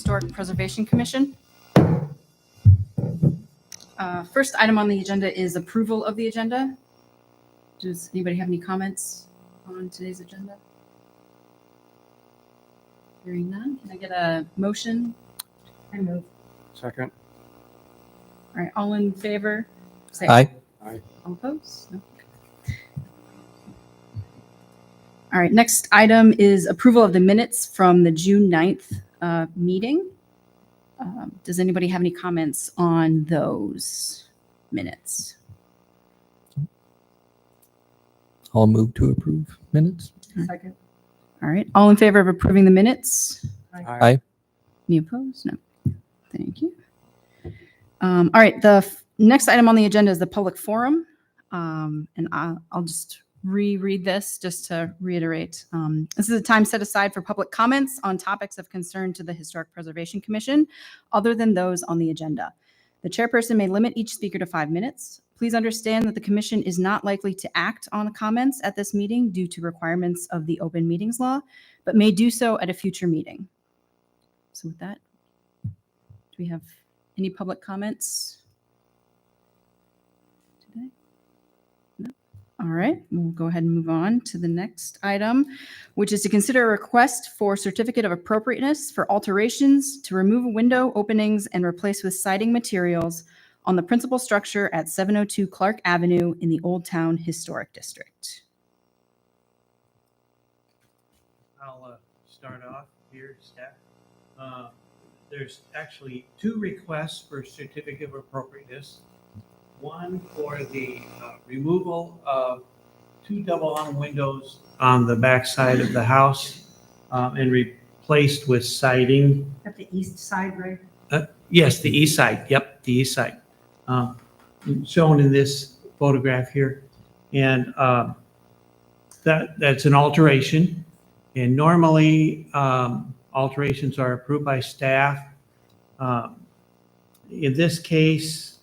Historic Preservation Commission. First item on the agenda is approval of the agenda. Does anybody have any comments on today's agenda? Hearing none, can I get a motion? I move. Second. All right, all in favor? Say Aye. All opposed? No. All right, next item is approval of the minutes from the June 9th meeting. Does anybody have any comments on those minutes? I'll move to approve minutes. Second. All right, all in favor of approving the minutes? Aye. Any opposed? No. Thank you. All right, the next item on the agenda is the public forum. And I'll just reread this just to reiterate. This is a time set aside for public comments on topics of concern to the Historic Preservation Commission, other than those on the agenda. The chairperson may limit each speaker to 5 minutes. Please understand that the commission is not likely to act on comments at this meeting due to requirements of the open meetings law, but may do so at a future meeting. So with that, do we have any public comments today? No? All right, we'll go ahead and move on to the next item, which is to consider a request for certificate of appropriateness for alterations to remove window openings and replace with siding materials on the principal structure at 702 Clark Avenue in the Old Town Historic District. I'll start off here, staff. There's actually 2 requests for certificate of appropriateness. One for the removal of 2 double-hung windows on the back side of the house and replaced with siding. At the east side, right? Yes, the east side. Yep, the east side. Shown in this photograph here. And that's an alteration. And normally, alterations are approved by staff. In this case,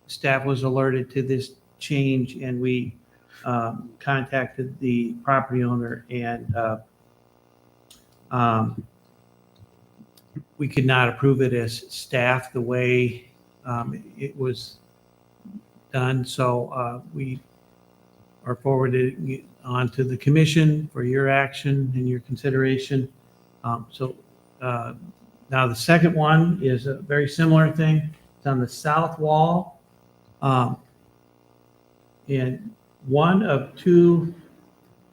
staff was alerted to this change, and we contacted the property owner, and we could not approve it as staff the way it was done. So we are forwarding it on to the commission for your action and your consideration. Now the second one is a very similar thing. It's on the south wall. And one of 2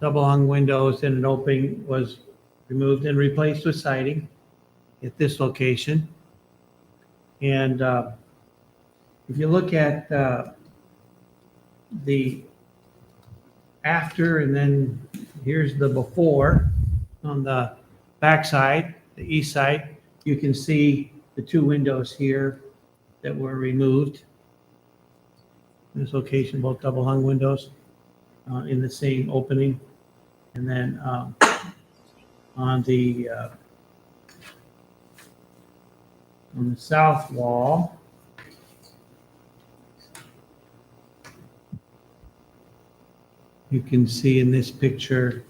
double-hung windows in an opening was removed and replaced with siding at this location. And if you look at the after, and then here's the before on the back side, the east side, you can see the 2 windows here that were removed. In this location, both double-hung windows in the same opening. And then on the south wall, you can see in this picture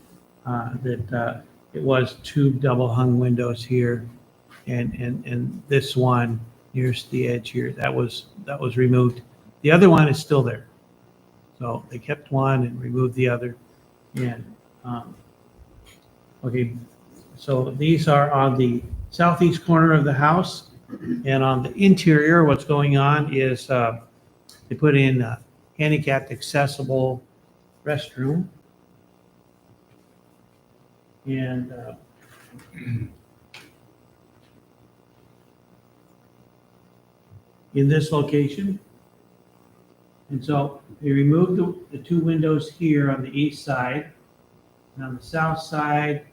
that it was 2 double-hung windows here, and this one here's the edge here that was removed. The other one is still there, so they kept one and removed the other. And okay, so these are on the southeast corner of the house, and on the interior, what's going on is they put in a handicapped accessible restroom. And in this location. And so they removed the 2 windows here on the east side. And on the south side,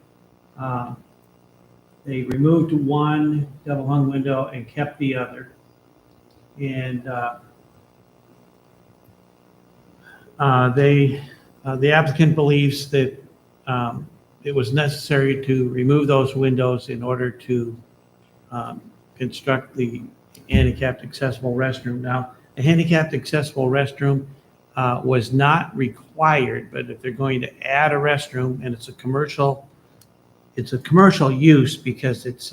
they removed 1 double-hung window and kept the other. And the applicant believes that it was necessary to remove those windows in order to construct the handicapped accessible restroom. Now, a handicapped accessible restroom was not required, but if they're going to add a restroom and it's a commercial use because it's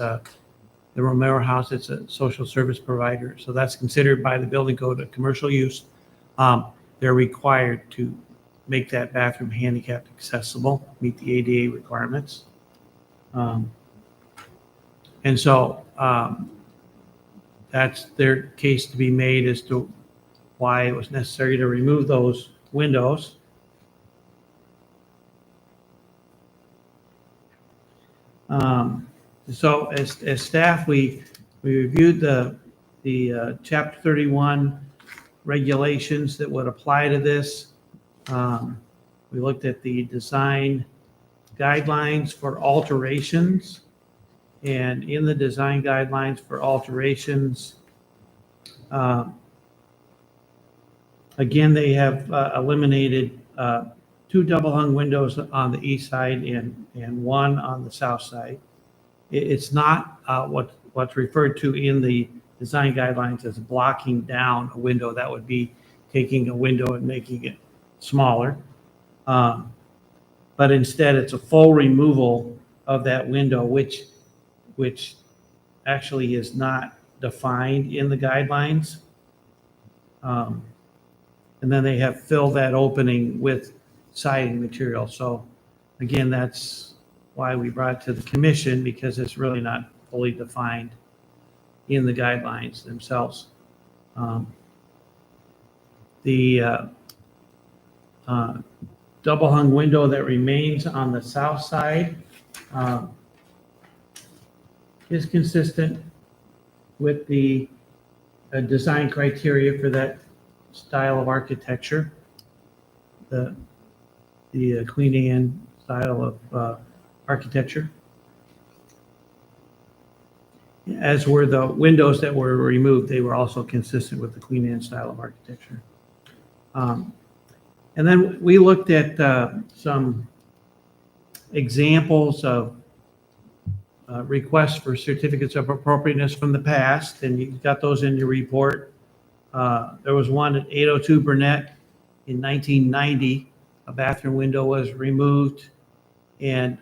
The Romero House, it's a social service provider, so that's considered by the building code a commercial use. They're required to make that bathroom handicapped accessible, meet the ADA requirements. And so that's their case to be made as to why it was necessary to remove those windows. So as staff, we reviewed the Chapter 31 regulations that would apply to this. We looked at the design guidelines for alterations. And in the design guidelines for alterations, again, they have eliminated 2 double hung windows on the east side and 1 on the south side. It's not what's referred to in the design guidelines as blocking down a window. That would be taking a window and making it smaller. But instead, it's a full removal of that window, which actually is not defined in the guidelines. And then they have filled that opening with siding material. So again, that's why we brought it to the commission, because it's really not fully defined in the guidelines themselves. The double hung window that remains on the south side is consistent with the design criteria for that style of architecture, the Queen Anne style of architecture, as were the windows that were removed. They were also consistent with the Queen Anne style of architecture. And then we looked at some examples of requests for certificates of appropriateness from the past, and you got those in your report. There was one at 802 Burnett in 1990. A bathroom window was removed and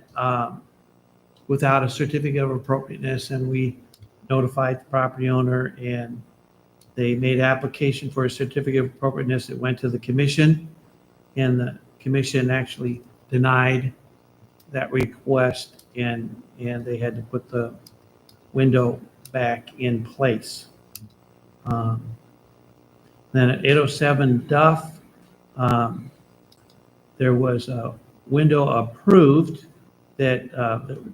without a certificate of appropriateness, and we notified the property owner, and they made application for a certificate of appropriateness. It went to the commission, and the commission actually denied that request, and they had to put the window back in place. Then at 807 Duff, there was a window approved that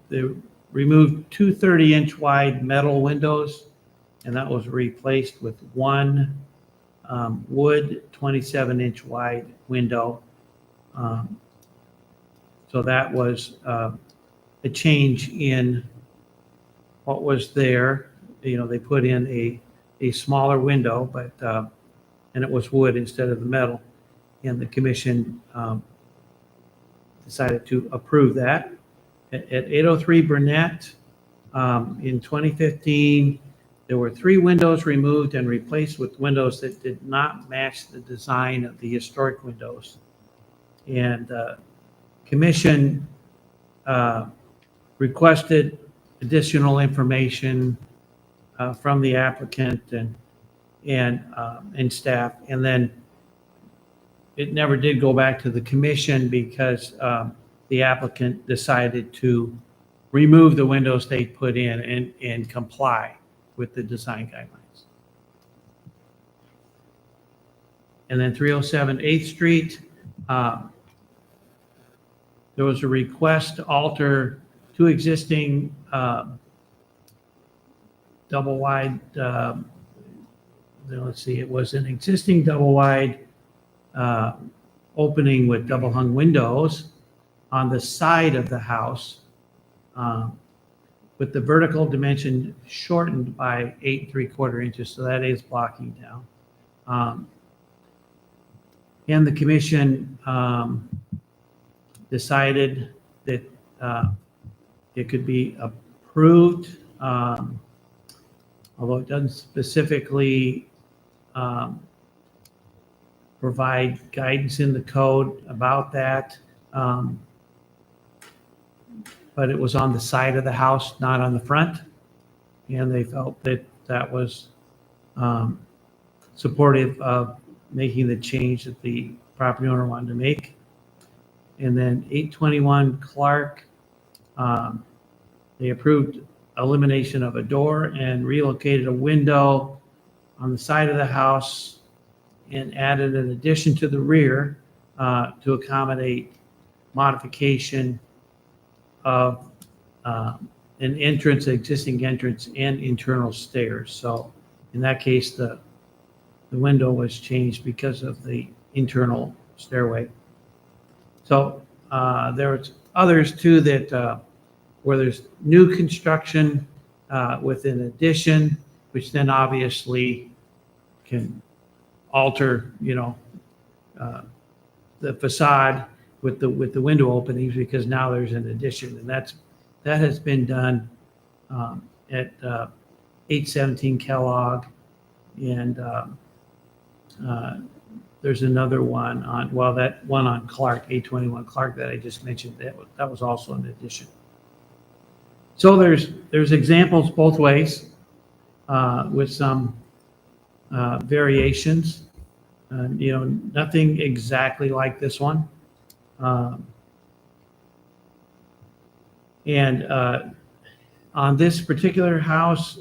they removed 2 30-inch wide metal windows, and that was replaced with 1 wood 27-inch wide window. So that was a change in what was there. You know, they put in a smaller window, but and it was wood instead of the metal, and the commission decided to approve that. At 803 Burnett, in 2015, there were 3 windows removed and replaced with windows that did not match the design of the historic windows. And commission requested additional information from the applicant and staff, and then it never did go back to the commission because the applicant decided to remove the windows they put in and comply with the design guidelines. And then 307 8th Street, there was a request to alter 2 existing double wide, let's see, it was an existing double wide opening with double hung windows on the side of the house, with the vertical dimension shortened by 8 3/4 inches. So that is blocking down. And the commission decided that it could be approved, although it doesn't specifically provide guidance in the code about that. But it was on the side of the house, not on the front. and they felt that that was supportive of making the change that the property owner wanted to make. And then 821 Clark, they approved elimination of a door and relocated a window on the side of the house and added an addition to the rear to accommodate modification of an entrance, existing entrance, and internal stairs. So in that case, the window was changed because of the internal stairway. So there was others too that where there's new construction with an addition, which then obviously can alter, the facade with the window openings, because now there's an addition, and that has been done at 817 Kellogg, and there's another one on, well, that one on Clark, 821 Clark that I just mentioned, that was also an addition. So there's examples both ways with some variations. Nothing exactly like this one. And on this particular house,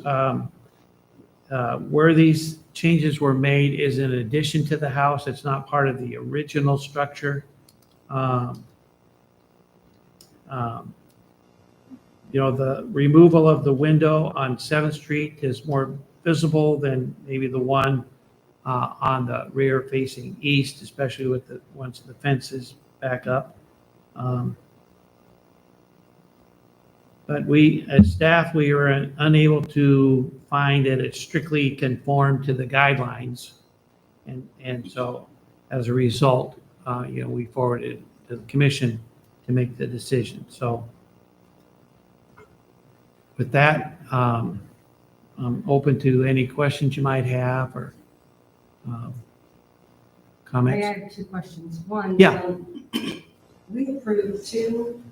where these changes were made is in addition to the house. It's not part of the original structure. The removal of the window on 7th Street is more visible than maybe the one on the rear facing east, especially with once the fence is back up. But we, as staff, we were unable to find that it strictly conformed to the guidelines. And so as a result, we forwarded to the commission to make the decision. So with that, I'm open to any questions you might have or comments. I have two questions. One, Yeah. We approved two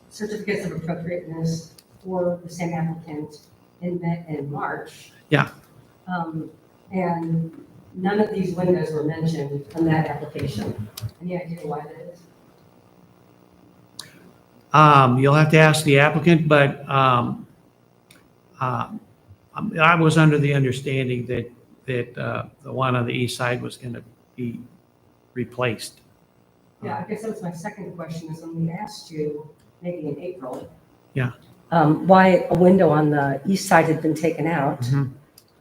certificates of appropriateness for the same applicant in March. Yeah. And none of these windows were mentioned in that application. Any idea why that is? You'll have to ask the applicant, but I was under the understanding that the one on the east side was going to be replaced. Yeah, I guess that was my second question, is when we asked you, maybe in April. Yeah. Why a window on the east side had been taken out. Mhm.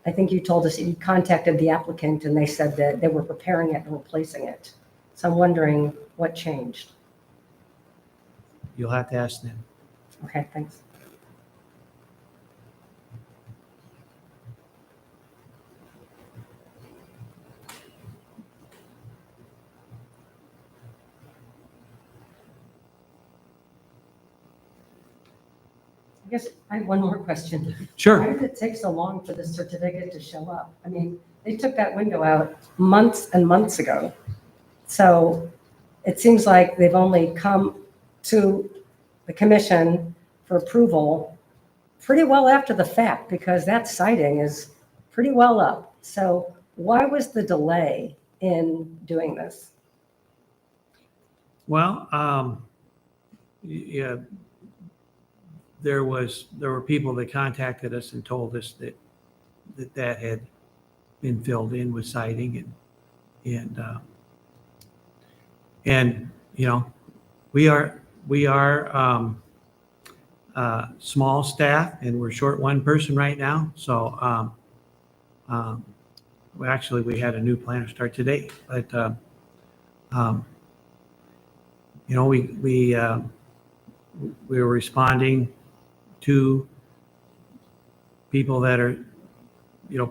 I think you told us that you contacted the applicant and they said that they were preparing it and replacing it. So I'm wondering what changed. You'll have to ask them. Okay, thanks. I guess I have one more question. Why Sure. did it take so long for the certificate to show up? I mean, they took that window out months and months ago. So it seems like they've only come to the commission for approval pretty well after the fact, because that siding is pretty well up. So why was the delay in doing this? Well, yeah, there were people that contacted us and told us that had been filled in with siding, and we are small staff, and we're short one person right now. So we had a new planner start today, but we were responding to people that are,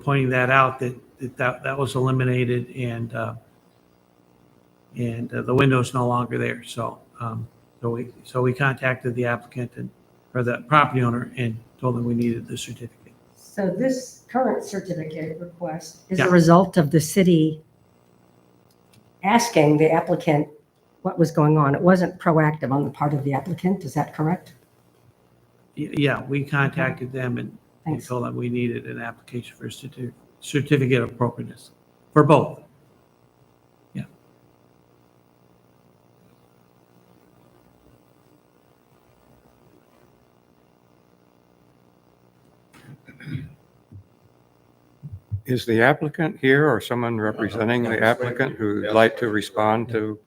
pointing that out, that was eliminated, and the window's no longer there. So we contacted the applicant or the property owner and told them we needed the certificate. So this current certificate request is Yeah. a result of the city asking the applicant what was going on. It wasn't proactive on the part of the applicant. Is that correct? Yeah, we contacted them and we Thanks. told them we needed an application for a certificate of appropriateness for both. Yeah. Is the applicant here or someone representing the applicant who'd like to respond to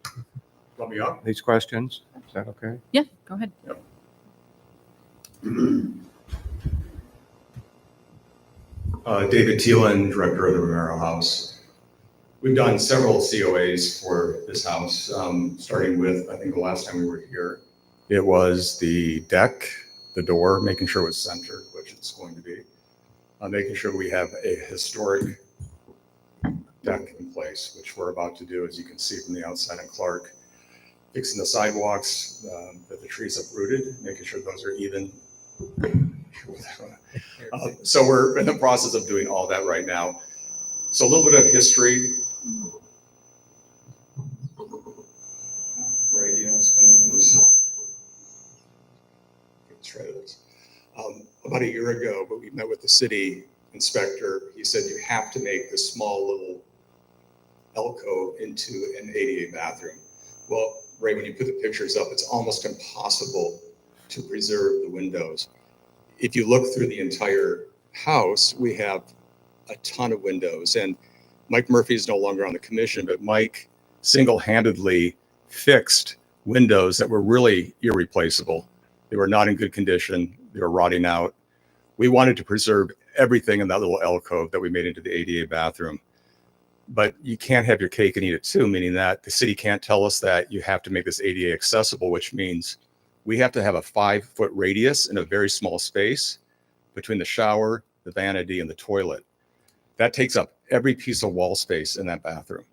Let me up. these questions? Is that okay? Yeah, go ahead. David Thielen, Director of the Romero House. We've done several COAs for this house, starting with, I think the last time we were here, it was the deck, the door, making sure it was centered, which it's going to be. Making sure we have a historic deck in place, which we're about to do, as you can see from the outside on Clark. Fixing the sidewalks that the trees uprooted, making sure those are even. So we're in the process of doing all that right now. So a little bit of history. Radio, what's going on with this? Let's try this. About a year ago, but we met with the city inspector. He said you have to make this small little alcove into an ADA bathroom. Well, Ray, when you put the pictures up, it's almost impossible to preserve the windows. If you look through the entire house, we have a ton of windows, and Mike Murphy is no longer on the commission, but Mike single-handedly fixed windows that were really irreplaceable. They were not in good condition. They were rotting out. We wanted to preserve everything in that little alcove that we made into the ADA bathroom. But you can't have your cake and eat it too, meaning that the city can't tell us that you have to make this ADA accessible, which means we have to have a 5-foot radius in a very small space between the shower, the vanity, and the toilet. That takes up every piece of wall space in that bathroom.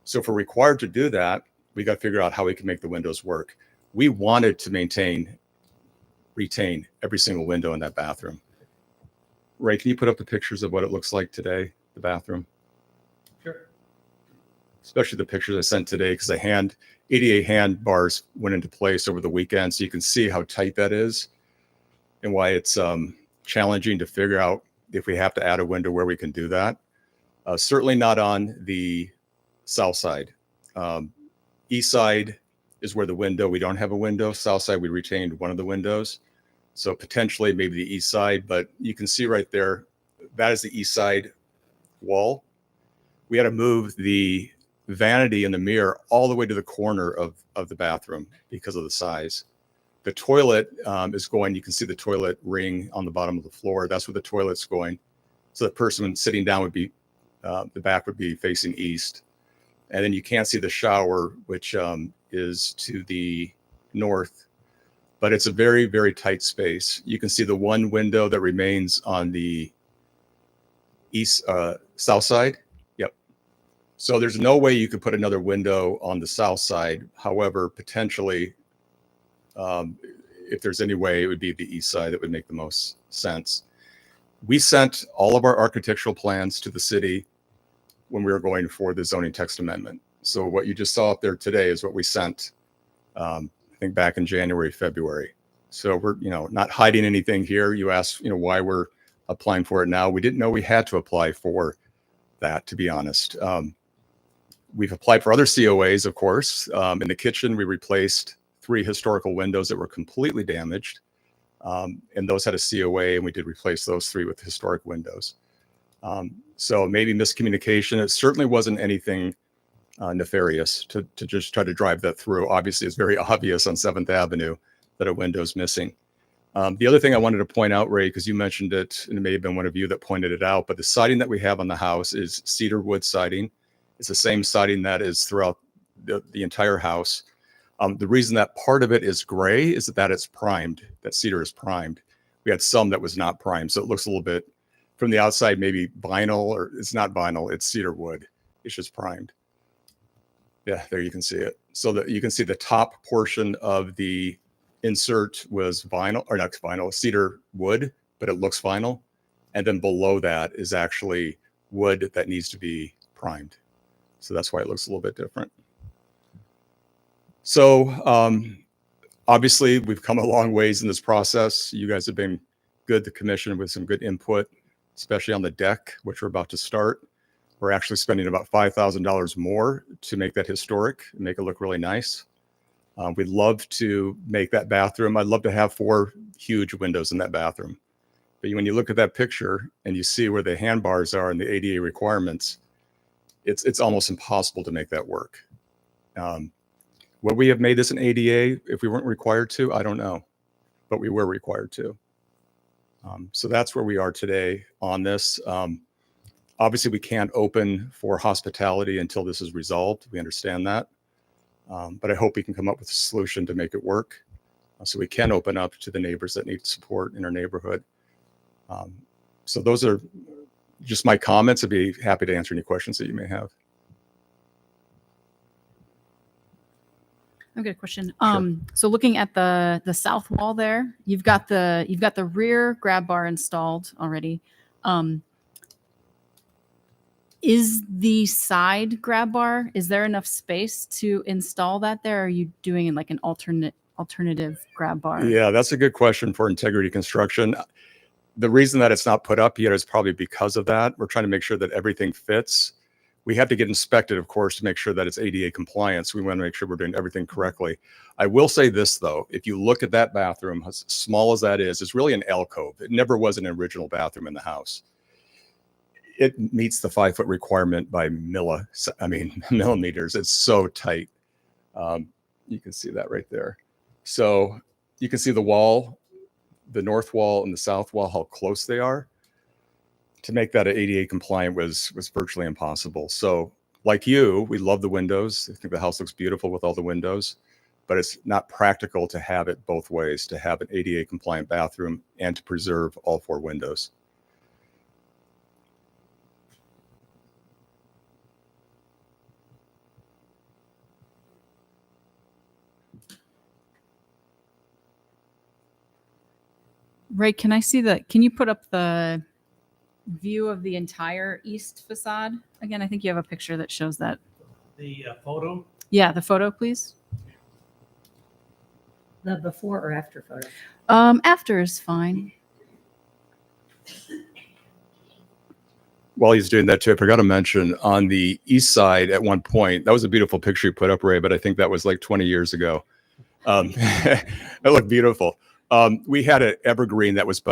So if we're required to do that, we got to figure out how we can make the windows work. We wanted to retain every single window in that bathroom. Ray, can you put up the pictures of what it looks like today, the bathroom? Sure. Especially the pictures I sent today, because the ADA hand bars went into place over the weekend, so you can see how tight that is and why it's challenging to figure out if we have to add a window where we can do that. Certainly not on the south side. East side is where the window, we don't have a window. South side, we retained one of the windows. So potentially maybe the east side, but you can see right there, that is the east side wall. We had to move the vanity and the mirror all the way to the corner of the bathroom because of the size. The toilet is going, you can see the toilet ring on the bottom of the floor. That's where the toilet's going. So the person sitting down would be, the back would be facing east. And then you can't see the shower, which is to the north, but it's a very, very tight space. You can see the one window that remains on the south side. Yep. So there's no way you could put another window on the south side. However, potentially, if there's any way, it would be the east side that would make the most sense. We sent all of our architectural plans to the city when we were going for the zoning text amendment. So what you just saw up there today is what we sent, I think back in January, February. So we're, not hiding anything here. You asked, why we're applying for it now. We didn't know we had to apply for that, to be honest. We've applied for other COAs, of course. In the kitchen, we replaced 3 historical windows that were completely damaged. And those had a COA, and we did replace those 3 with historic windows. So maybe miscommunication. It certainly wasn't anything nefarious to just try to drive that through. Obviously, it's very obvious on 7th Avenue that a window's missing. The other thing I wanted to point out, Ray, because you mentioned it, and it may have been one of you that pointed it out, but the siding that we have on the house is cedar wood siding. It's the same siding that is throughout the entire house. The reason that part of it is gray is that it's primed, that cedar is primed. We had some that was not primed, so it looks a little bit, from the outside, maybe vinyl, or it's not vinyl, it's cedar wood. It's just primed. Yeah, there you can see it. So that you can see the top portion of the insert was vinyl, or not vinyl, cedar wood, but it looks vinyl. And then below that is actually wood that needs to be primed. So that's why it looks a little bit different. So Obviously, we've come a long ways in this process. You guys have been good, the commission, with some good input, especially on the deck, which we're about to start. We're actually spending about $5,000 more to make that historic and make it look really nice. We'd love to make that bathroom. I'd love to have 4 huge windows in that bathroom. But when you look at that picture and you see where the handbars are and the ADA requirements, it's almost impossible to make that work. Would we have made this an ADA if we weren't required to? I don't know, but we were required to. So that's where we are today on this. Obviously, we can't open for hospitality until this is resolved. We understand that. But I hope we can come up with a solution to make it work so we can open up to the neighbors that need support in our neighborhood. So those are just my comments. I'd be happy to answer any questions that you may have. I've got a question. So looking at the south wall there, you've got the rear grab bar installed already. Is the side grab bar, is there enough space to install that there? Or are you doing like an alternative grab bar? Yeah, that's a good question for Integrity Construction. The reason that it's not put up yet is probably because of that. We're trying to make sure that everything fits. We have to get inspected, of course, to make sure that it's ADA compliant. So we want to make sure we're doing everything correctly. I will say this, though. If you look at that bathroom, as small as that is, it's really an alcove. It never was an original bathroom in the house. It meets the 5-foot requirement by millimeters. It's so tight. You can see that right there. So you can see the wall, the north wall and the south wall, how close they are. To make that ADA compliant was virtually impossible. So like you, we love the windows. I think the house looks beautiful with all the windows, but it's not practical to have it both ways, to have an ADA compliant bathroom and to preserve all 4 windows. Ray, can you put up the view of the entire east facade? Again, I think you have a picture that shows that. The photo, Yeah, the photo, please. The before or after photo? After is fine. While he's doing that too, I forgot to mention on the east side at one point, that was a beautiful picture you put up, Ray, but I think that was like 20 years ago. It looked beautiful. We had an evergreen that was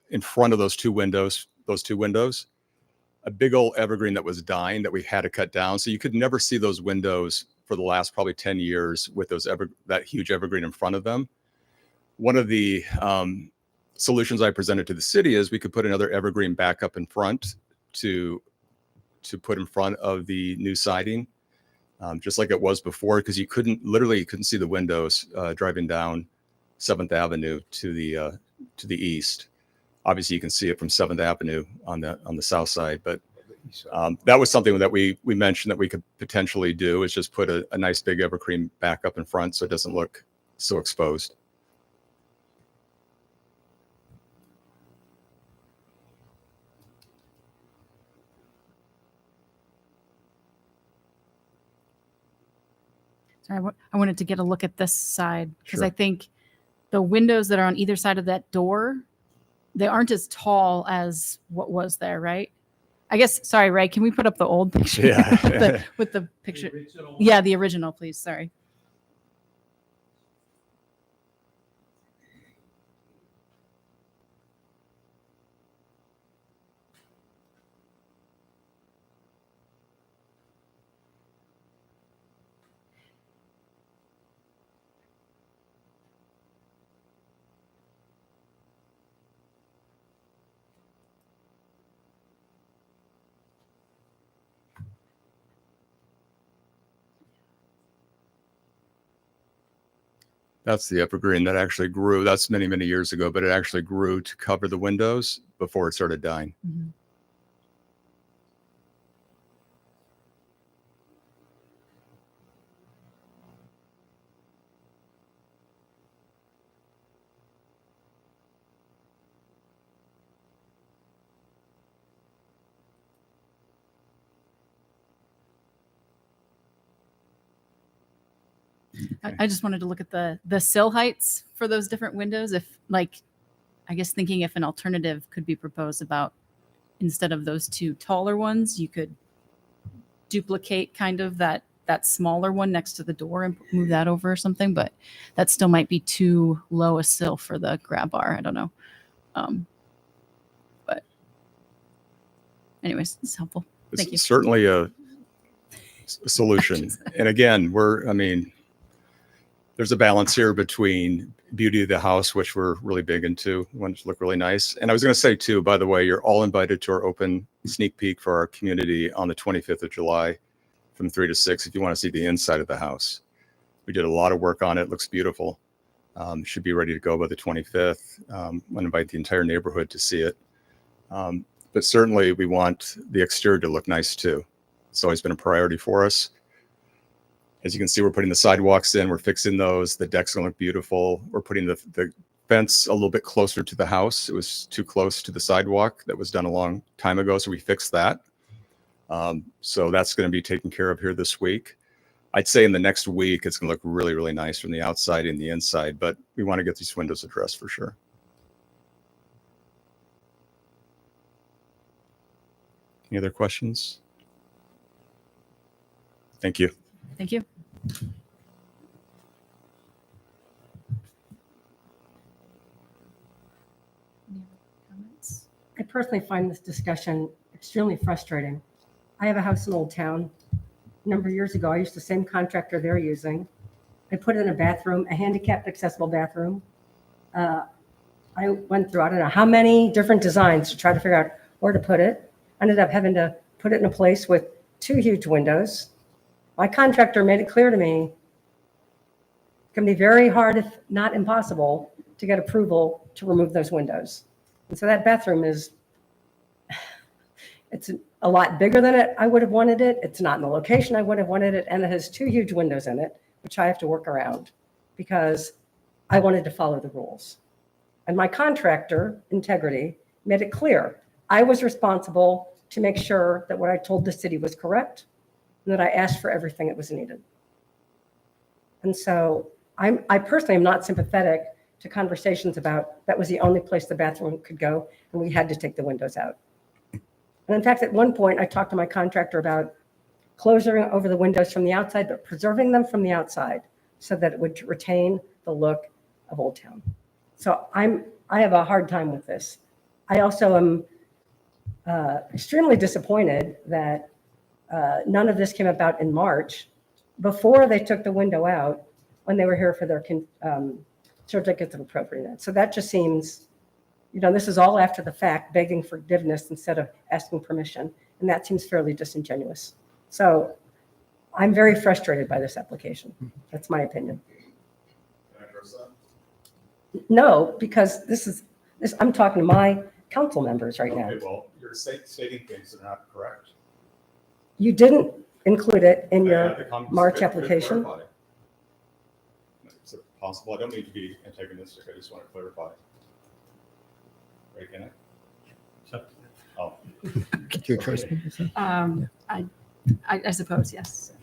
in front of those two windows, a big old evergreen that was dying that we had to cut down. So you could never see those windows for the last probably 10 years with that huge evergreen in front of them. One of the solutions I presented to the city is we could put another evergreen back up in front to put in front of the new siding, just like it was before, because you couldn't see the windows driving down 7th Avenue to the east. Obviously, you can see it from 7th Avenue on the south side, but that was something that we mentioned that we could potentially do, is just put a nice big evergreen back up in front so it doesn't look so exposed. Sorry, I wanted to get a look at this side because Sure. I think the windows that are on either side of that door, they aren't as tall as what was there, right? I guess, sorry, Ray, can we put up the old picture? Yeah. with the picture? the original. Yeah, the original, please. Sorry. That's the evergreen that actually grew. That's many, many years ago, but it actually grew to cover the windows before it started dying. Mhm. I just wanted to look at the sill heights for those different windows. If like, I guess thinking if an alternative could be proposed about instead of those two taller ones, you could duplicate kind of that smaller one next to the door and move that over or something. But that still might be too low a sill for the grab bar. I don't know. But anyways, it's helpful. Thank you. It's certainly a solution. And again, there's a balance here between beauty of the house, which we're really big into. We want it to look really nice. And I was going to say too, by the way, you're all invited to our open sneak peek for our community on the 25th of July from 3 to 6 if you want to see the inside of the house. We did a lot of work on it. It looks beautiful. Should be ready to go by the 25th. I invite the entire neighborhood to see it. But certainly we want the exterior to look nice too. It's always been a priority for us. As you can see, we're putting the sidewalks in, we're fixing those. The deck's gonna look beautiful. We're putting the fence a little bit closer to the house. It was too close to the sidewalk. That was done a long time ago, so we fixed that. So that's gonna be taken care of here this week. I'd say in the next week, it's gonna look really, really nice from the outside and the inside, but we wanna get these windows addressed for sure. Any other questions? Thank you. Thank you. Any other comments? I personally find this discussion extremely frustrating. I have a house in Old Town. A number of years ago, I used the same contractor they're using. I put in a bathroom, a handicapped accessible bathroom. I went through, I don't know how many different designs to try to figure out where to put it. Ended up having to put it in a place with 2 huge windows. My contractor made it clear to me, it can be very hard, if not impossible, to get approval to remove those windows. And so that bathroom is, it's a lot bigger than I would have wanted it. It's not in the location I would have wanted it. And it has 2 huge windows in it, which I have to work around because I wanted to follow the rules. And my contractor, Integrity, made it clear I was responsible to make sure that what I told the city was correct and that I asked for everything that was needed. And so I personally am not sympathetic to conversations about that was the only place the bathroom could go and we had to take the windows out. And in fact, at one point, I talked to my contractor about closing over the windows from the outside, but preserving them from the outside so that it would retain the look of Old Town. So I have a hard time with this. I also am extremely disappointed that none of this came about in March before they took the window out when they were here for their certificates of appropriateness. So that just seems, this is all after the fact, begging forgiveness instead of asking permission. And that seems fairly disingenuous. So I'm very frustrated by this application. That's my opinion. Can I address that? No, because I'm talking to my council members right now. Okay, well, you're stating things that are not correct. You didn't include it in I had your the comments March to application. clarify. Is it possible? I don't mean to be antagonistic. I just want to clarify. Right, can I? So, Oh, It's your choice. I suppose, yes.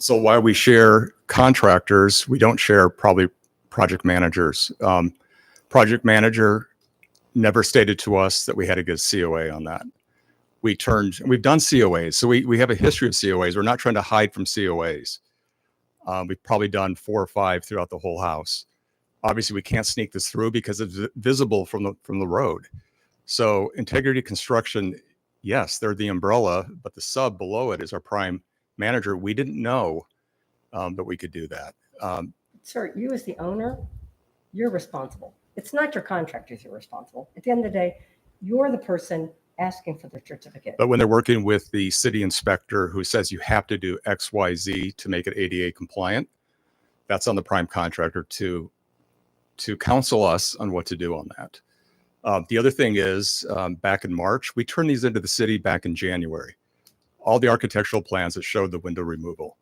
so while we share contractors, we don't share probably project managers. Project manager never stated to us that we had to get a COA on that. We've done COAs. So we have a history of COAs. We're not trying to hide from COAs. We've probably done 4 or 5 throughout the whole house. Obviously we can't sneak this through because it's visible from the road. So Integrity Construction, yes, they're the umbrella, but the sub below it is our prime manager. We didn't know that we could do that. Sir, you as the owner, you're responsible. It's not your contractors you're responsible. At the end of the day, you're the person asking for the certificate. But when they're working with the city inspector who says you have to do X, Y, Z to make it ADA compliant, that's on the prime contractor to counsel us on what to do on that. The other thing is, back in March, we turned these into the city back in January. All the architectural plans that showed the window removal.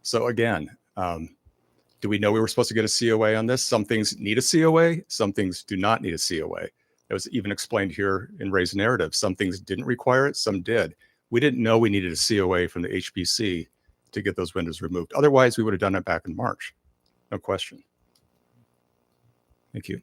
So again, do we know we were supposed to get a COA on this? Some things need a COA, some things do not need a COA. It was even explained here in Ray's narrative. Some things didn't require it, some did. We didn't know we needed a COA from the HPC to get those windows removed. Otherwise, we would have done it back in March. No question. Thank you.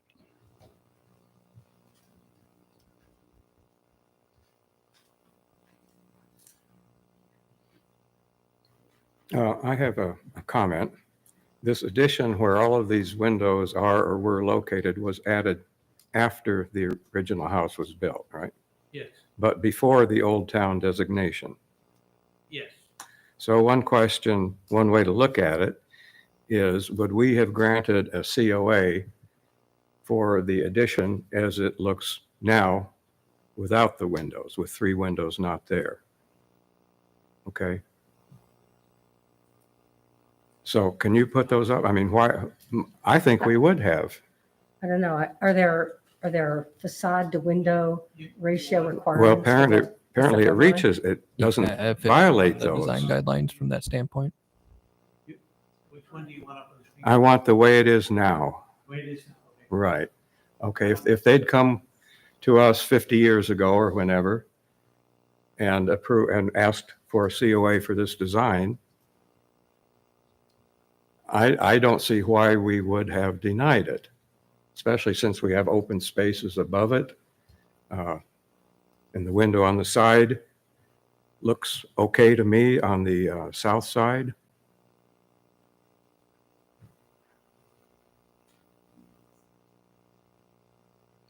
I have a comment. This addition where all of these windows are or were located was added after the original house was built, right? Yes, But before the Old Town designation. yes. So one question, one way to look at it is, would we have granted a COA for the addition as it looks now without the windows, with 3 windows not there? Okay. So can you put those up? I mean, why? I think we would have. I don't know, are there facade to window ratio requirements? Well, for apparently it the- reaches, it doesn't Yeah, if it's violate the design those. guidelines from that standpoint. Which one do you want up on the screen? I want the way it is now. Wait, it is now. Okay. Right. Okay, if they'd come to us 50 years ago or whenever and asked for a COA for this design, I don't see why we would have denied it, especially since we have open spaces above it. And the window on the side looks okay to me on the south side.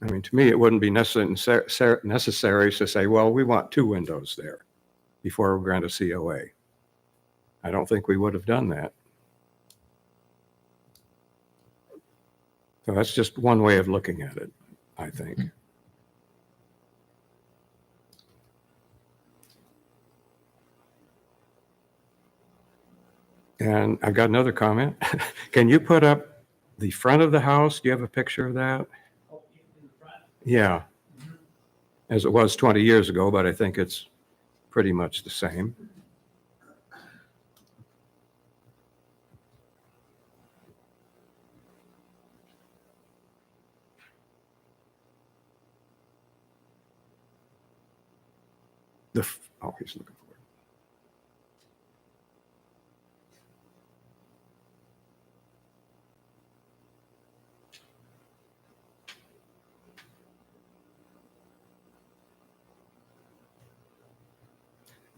I mean, to me, it wouldn't be necessary to say, well, we want 2 windows there before we grant a COA. I don't think we would have done that. So that's just one way of looking at it, I think. And I've got another comment. Can you put up the front of the house? Do you have a picture of that? Oh, in the front? Yeah. As it was 20 years ago, but I think it's pretty much the same. Oh, he's looking for it.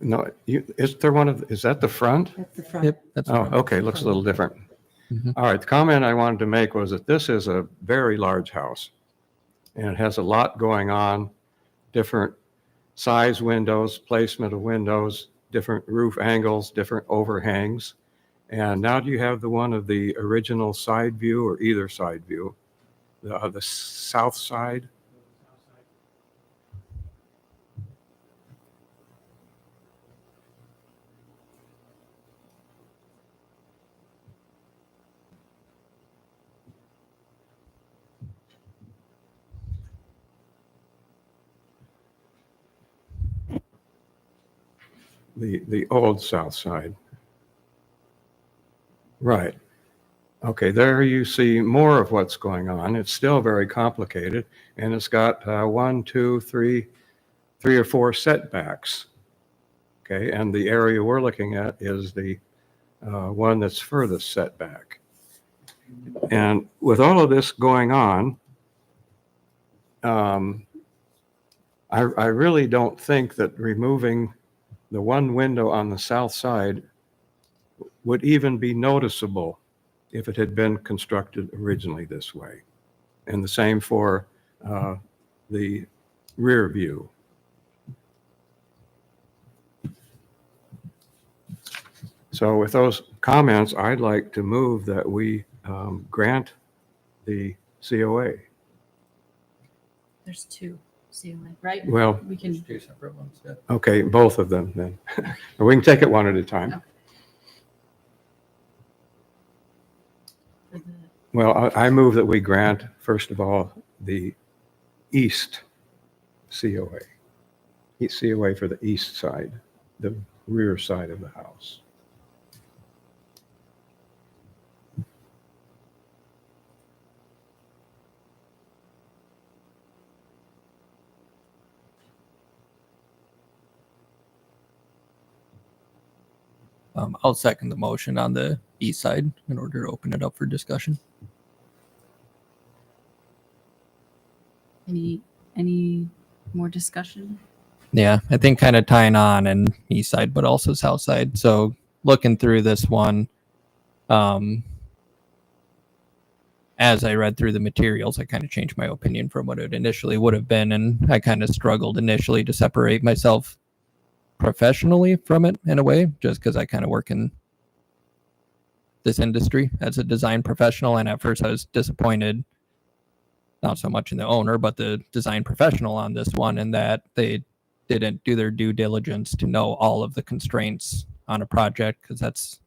No, is there is that the front? That's the front. Yep, that's Oh, fine. okay, looks a little different. Mhm. All right, the comment I wanted to make was that this is a very large house. And it has a lot going on, different size windows, placement of windows, different roof angles, different overhangs. And now do you have the one of the original side view or either side view? The south side? The old south side. Right. Okay, there you see more of what's going on. It's still very complicated, and it's got 1, 2, 3 or 4 setbacks. Okay, and the area we're looking at is the one that's furthest setback. And with all of this going on, I really don't think that removing the one window on the south side would even be noticeable if it had been constructed originally this way. And the same for the rear view. So with those comments, I'd like to move that we grant the COA. There's 2 COA, right? Well, We can, 2 separate ones, yeah. okay, both of them then. Or we can take it one at a time. Okay. for the- Well, I move that we grant, first of all, the east COA. COA for the east side, the rear side of the house. I'll second the motion on the east side in order to open it up for discussion. Any more discussion? Yeah, I think kind of tying on and east side, but also south side. So looking through this one, as I read through the materials, I kind of changed my opinion from what it initially would have been. And I kind of struggled initially to separate myself professionally from it in a way, just because I kind of work in this industry as a design professional. And at first I was disappointed, not so much in the owner, but the design professional on this one, in that they didn't do their due diligence to know all of the constraints on a project, because that's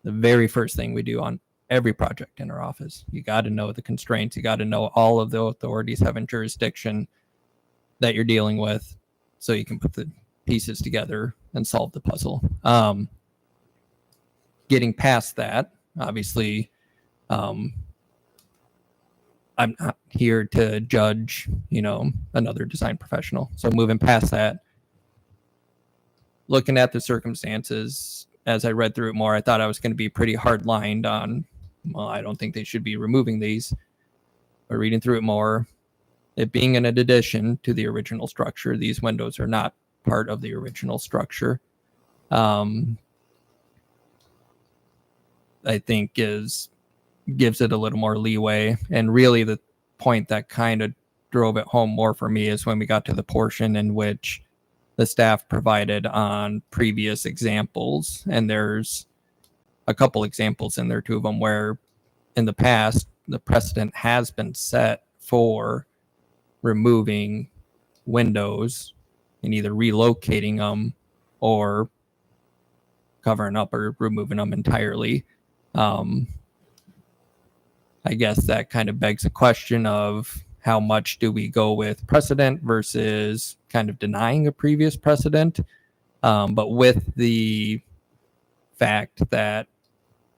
the very first thing we do on every project in our office. You got to know the constraints. You got to know all of the authorities having jurisdiction that you're dealing with, so you can put the pieces together and solve the puzzle. Getting past that, obviously, I'm not here to judge, another design professional. So moving past that, looking at the circumstances, as I read through it more, I thought I was going to be pretty hard lined on, well, I don't think they should be removing these. But reading through it more, it being an addition to the original structure, these windows are not part of the original structure. I think gives it a little more leeway. And really the point that kind of drove it home more for me is when we got to the portion in which the staff provided on previous examples. And there's a couple examples in there, two of them, where in the past, the precedent has been set for removing windows and either relocating them or covering up or removing them entirely. I guess that kind of begs a question of how much do we go with precedent versus kind of denying a previous precedent. But with the fact that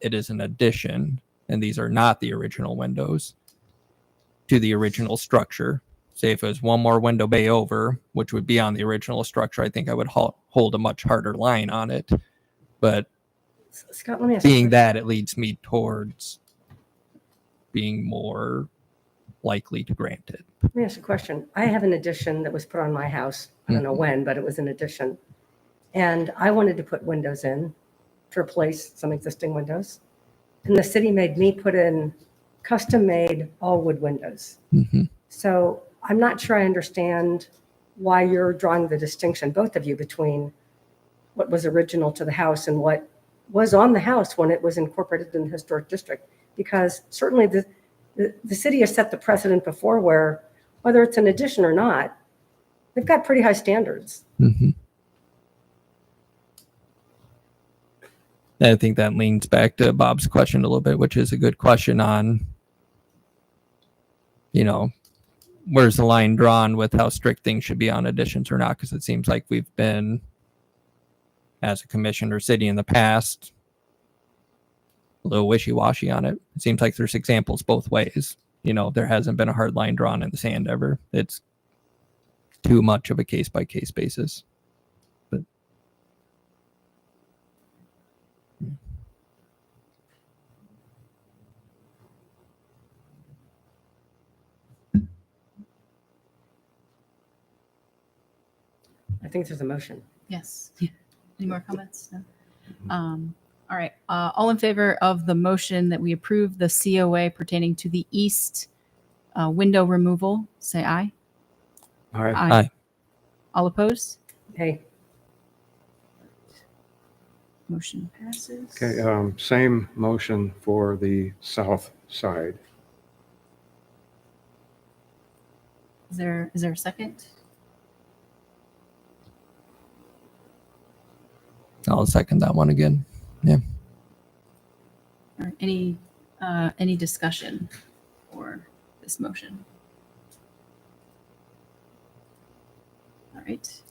it is an addition and these are not the original windows to the original structure, say if it was one more window bay over, which would be on the original structure, I think I would hold a much harder line on it. But Scott, let me ask you. being that, it leads me towards being more likely to grant it. Let me ask you a question. I have an addition that was put on my house. I don't know when, but it was an addition. And I wanted to put windows in to replace some existing windows. And the city made me put in custom-made all-wood windows. Mm-hmm. So I'm not sure I understand why you're drawing the distinction, both of you, between what was original to the house and what was on the house when it was incorporated in the historic district. Because certainly the city has set the precedent before where, whether it's an addition or not, they've got pretty high standards. Mm-hmm. I think that leans back to Bob's question a little bit, which is a good question on, where's the line drawn with how strict things should be on additions or not? Because it seems like we've been, as a commission or city in the past, a little wishy-washy on it. It seems like there's examples both ways. There hasn't been a hard line drawn in the sand ever. It's too much of a case-by-case basis. But I think there's a motion. Yes. Any more comments? No? All right. All in favor of the motion that we approve the COA pertaining to the east window removal, say aye. All right. Aye. All opposed? Hey, Motion passes. Okay, same motion for the south side. Is there a second? I'll second that one again. Yeah. Or any discussion for this motion? All right.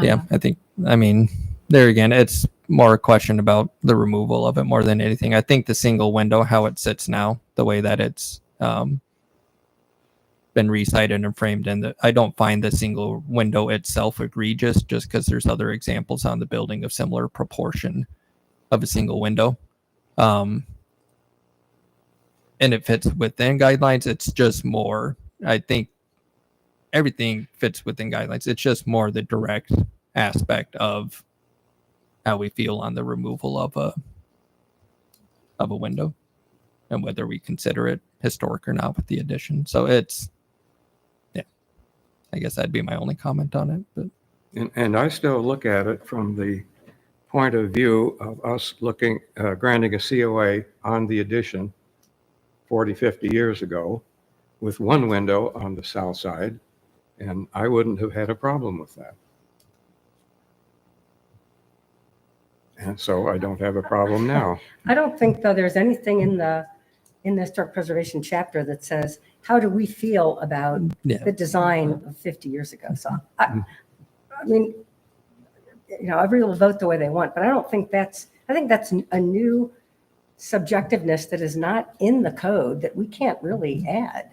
Yeah, I think, there again, it's more a question about the removal of it more than anything. I think the single window, how it sits now, the way that it's been recited and framed in, I don't find the single window itself egregious, just because there's other examples on the building of similar proportion of a single window. And it fits within guidelines. It's just more, I think everything fits within guidelines. It's just more the direct aspect of how we feel on the removal of a window and whether we consider it historic or not with the addition. So it's, yeah, I guess that'd be my only comment on it. But And I still look at it from the point of view of us looking, granting a COA on the addition 40, 50 years ago with one window on the south side, and I wouldn't have had a problem with that. And so I don't have a problem now. I don't think, though, there's anything in the historic preservation chapter that says, how do we feel about yeah, the design of 50 years ago? So, I mean, everyone will vote the way they want, but I think that's a new subjectiveness that is not in the code that we can't really add.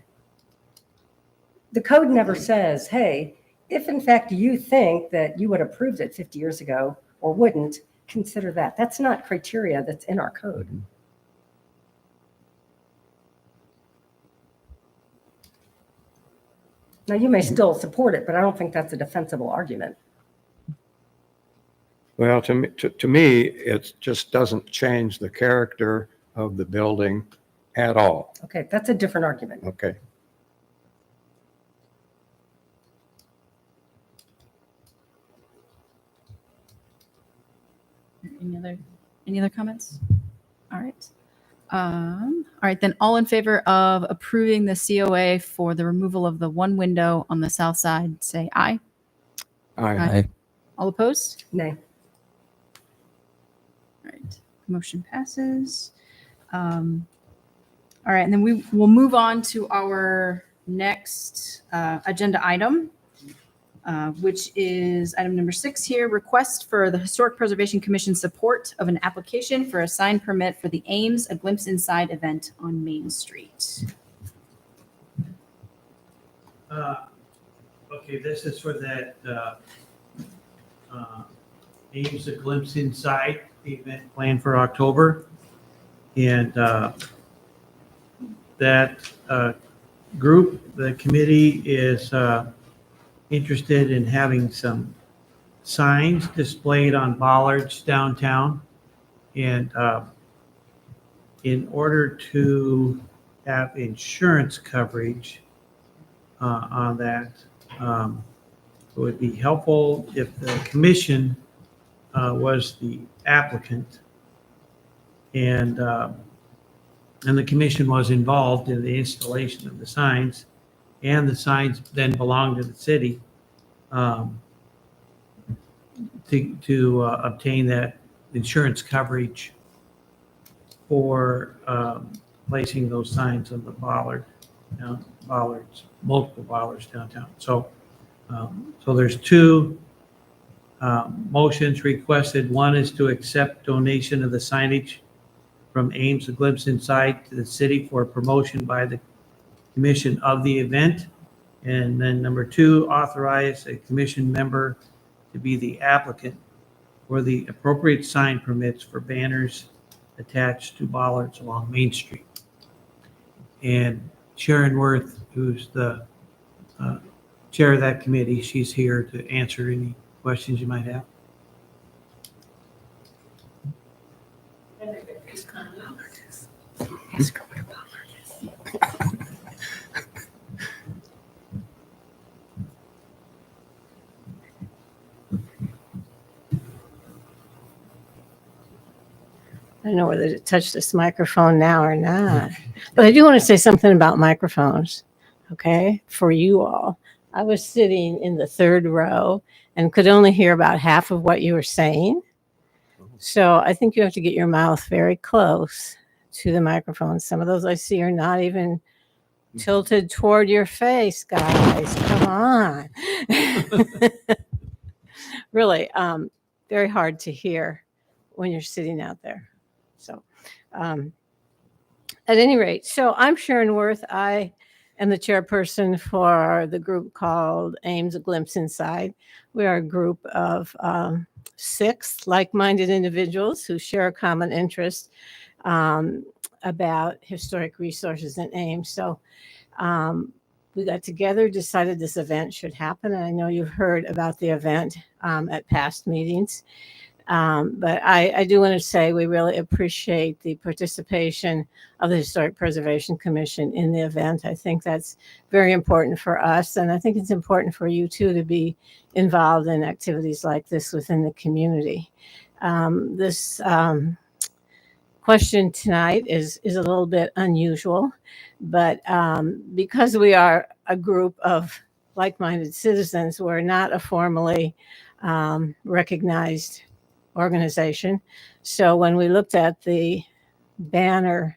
The code never says, hey, if in fact you think that you would have approved it 50 years ago or wouldn't, consider that. That's not criteria that's in our code. Now, you may still support it, but I don't think that's a defensible argument. Well, to me, it just doesn't change the character of the building at all. Okay, that's a different argument. Okay. Any other comments? All right. All right, then all in favor of approving the COA for the removal of the one window on the south side, say aye. I, All opposed? Nay. All right, motion passes. All right, and then we will move on to our next agenda item, which is item number 6 here, request for the Historic Preservation Commission support of an application for a sign permit for the Ames A Glimpse Inside event on Main Street. Okay, this is for that Ames A Glimpse Inside event planned for October. And that group, the committee is interested in having some signs displayed on bollards downtown. And in order to have insurance coverage on that, it would be helpful if the commission was the applicant and the commission was involved in the installation of the signs, and the signs then belong to the city to obtain that insurance coverage for placing those signs on the bollards, multiple bollards downtown. So there's two motions requested. One is to accept donation of the signage from Ames A Glimpse Inside to the city for promotion by the commission of the event. And then number 2, authorize a commission member to be the applicant for the appropriate sign permits for banners attached to bollards along Main Street. And Sharon Worth, who's the chair of that committee, she's here to answer any questions you might have. I don't know whether to touch this microphone now or not, but I do want to say something about microphones, okay, for you all. I was sitting in the third row and could only hear about half of what you were saying. So I think you have to get your mouth very close to the microphone. Some of those I see are not even tilted toward your face, guys. Come on. Really, very hard to hear when you're sitting out there. So at any rate, so I'm Sharon Worth. I am the chairperson for the group called Ames: A Glimpse Inside. We are a group of 6 like-minded individuals who share a common interest about historic resources in Ames. So we got together, decided this event should happen. And I know you've heard about the event at past meetings. But I do want to say we really appreciate the participation of the Historic Preservation Commission in the event. I think that's very important for us. And I think it's important for you too to be involved in activities like this within the community. This question tonight is a little bit unusual, but because we are a group of like-minded citizens, we're not a formally recognized organization. So when we looked at the banner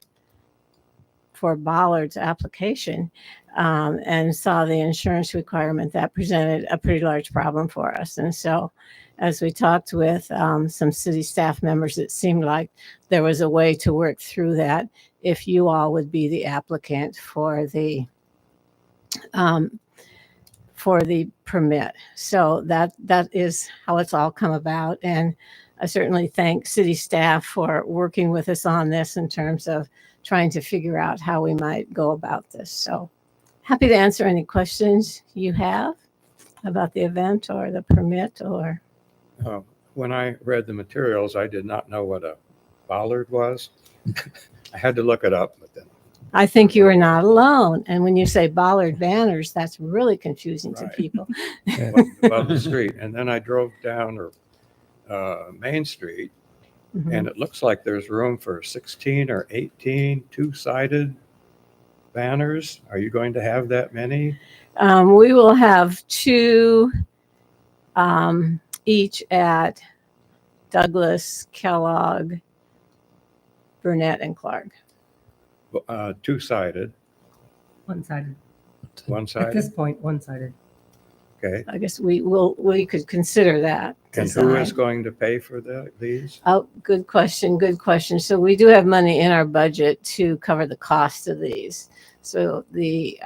for Bollard's application and saw the insurance requirement, that presented a pretty large problem for us. And so as we talked with some city staff members, it seemed like there was a way to work through that if you all would be the applicant for the permit. So that is how it's all come about. And I certainly thank city staff for working with us on this in terms of trying to figure out how we might go about this. So happy to answer any questions you have about the event or the permit or. When I read the materials, I did not know what a bollard was. I had to look it up, but then I think you are not alone. And when you say bollard banners, that's really confusing to Right. people. above the street. And then I drove down Main Street, Mhm. and it looks like there's room for 16 or 18 two-sided banners. Are you going to have that many? We will have 2 each at Douglas, Kellogg, Burnett, and Clark. Two-sided, One-sided. At this one-sided? point, one-sided. Okay. I guess we could consider that. And who is design. going to pay for these? Oh, good question. Good question. So we do have money in our budget to cover the cost of these. So the